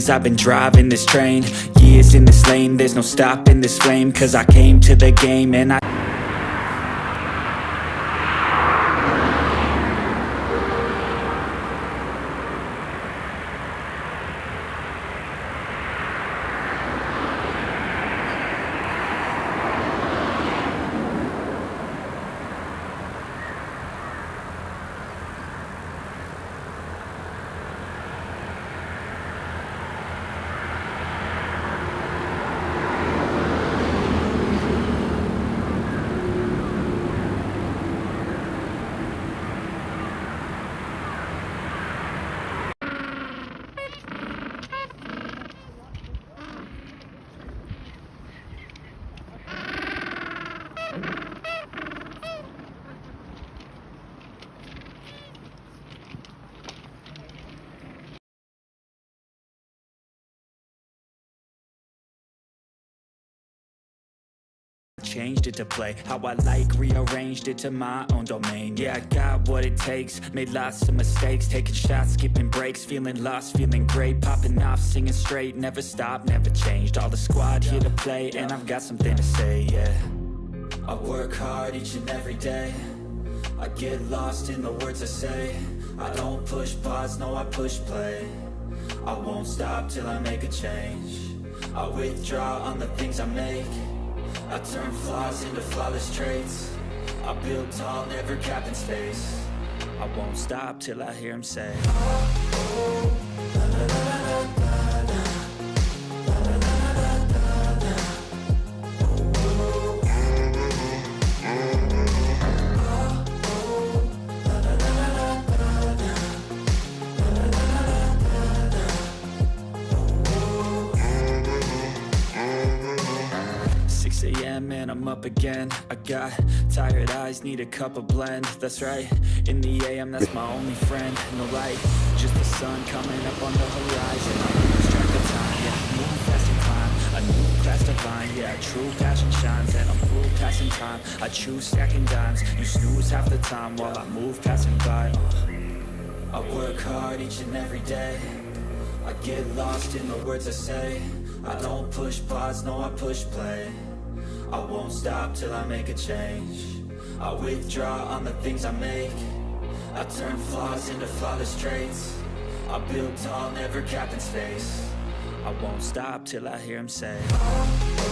years I've been driving this train, years in this lane, there's no stopping this flame. Cause I came to the game and I changed it to play how I like, rearranged it to my own domain. Yeah, I got what it takes, made lots of mistakes, taking shots, skipping breaks, feeling lost, feeling great, popping off, singing straight, never stopped, never changed. All the squad here to play, and I've got something to say, yeah. I work hard each and every day, I get lost in the words I say. I don't push pause, no I push play. I won't stop till I make a change. I withdraw on the things I make. I turn flaws into flawless traits. I build tall, never capped in space. I won't stop till I hear him say, oh, la, la, la, la, la, la. And I'm up again. I got tired eyes, need a cup of blend. That's right, in the AM, that's my only friend. No light, just the sun coming up on the horizon. I lose track of time, yeah, move fast and climb. A new class divine, yeah, true passion shines. And I'm through passing time, I choose stacking dimes. You snooze half the time while I move passing by. I work hard each and every day, I get lost in the words I say. I don't push pause, no I push play. I won't stop till I make a change. I withdraw on the things I make. I turn flaws into flawless traits. I build tall, never capped in space. I won't stop till I hear him say, oh.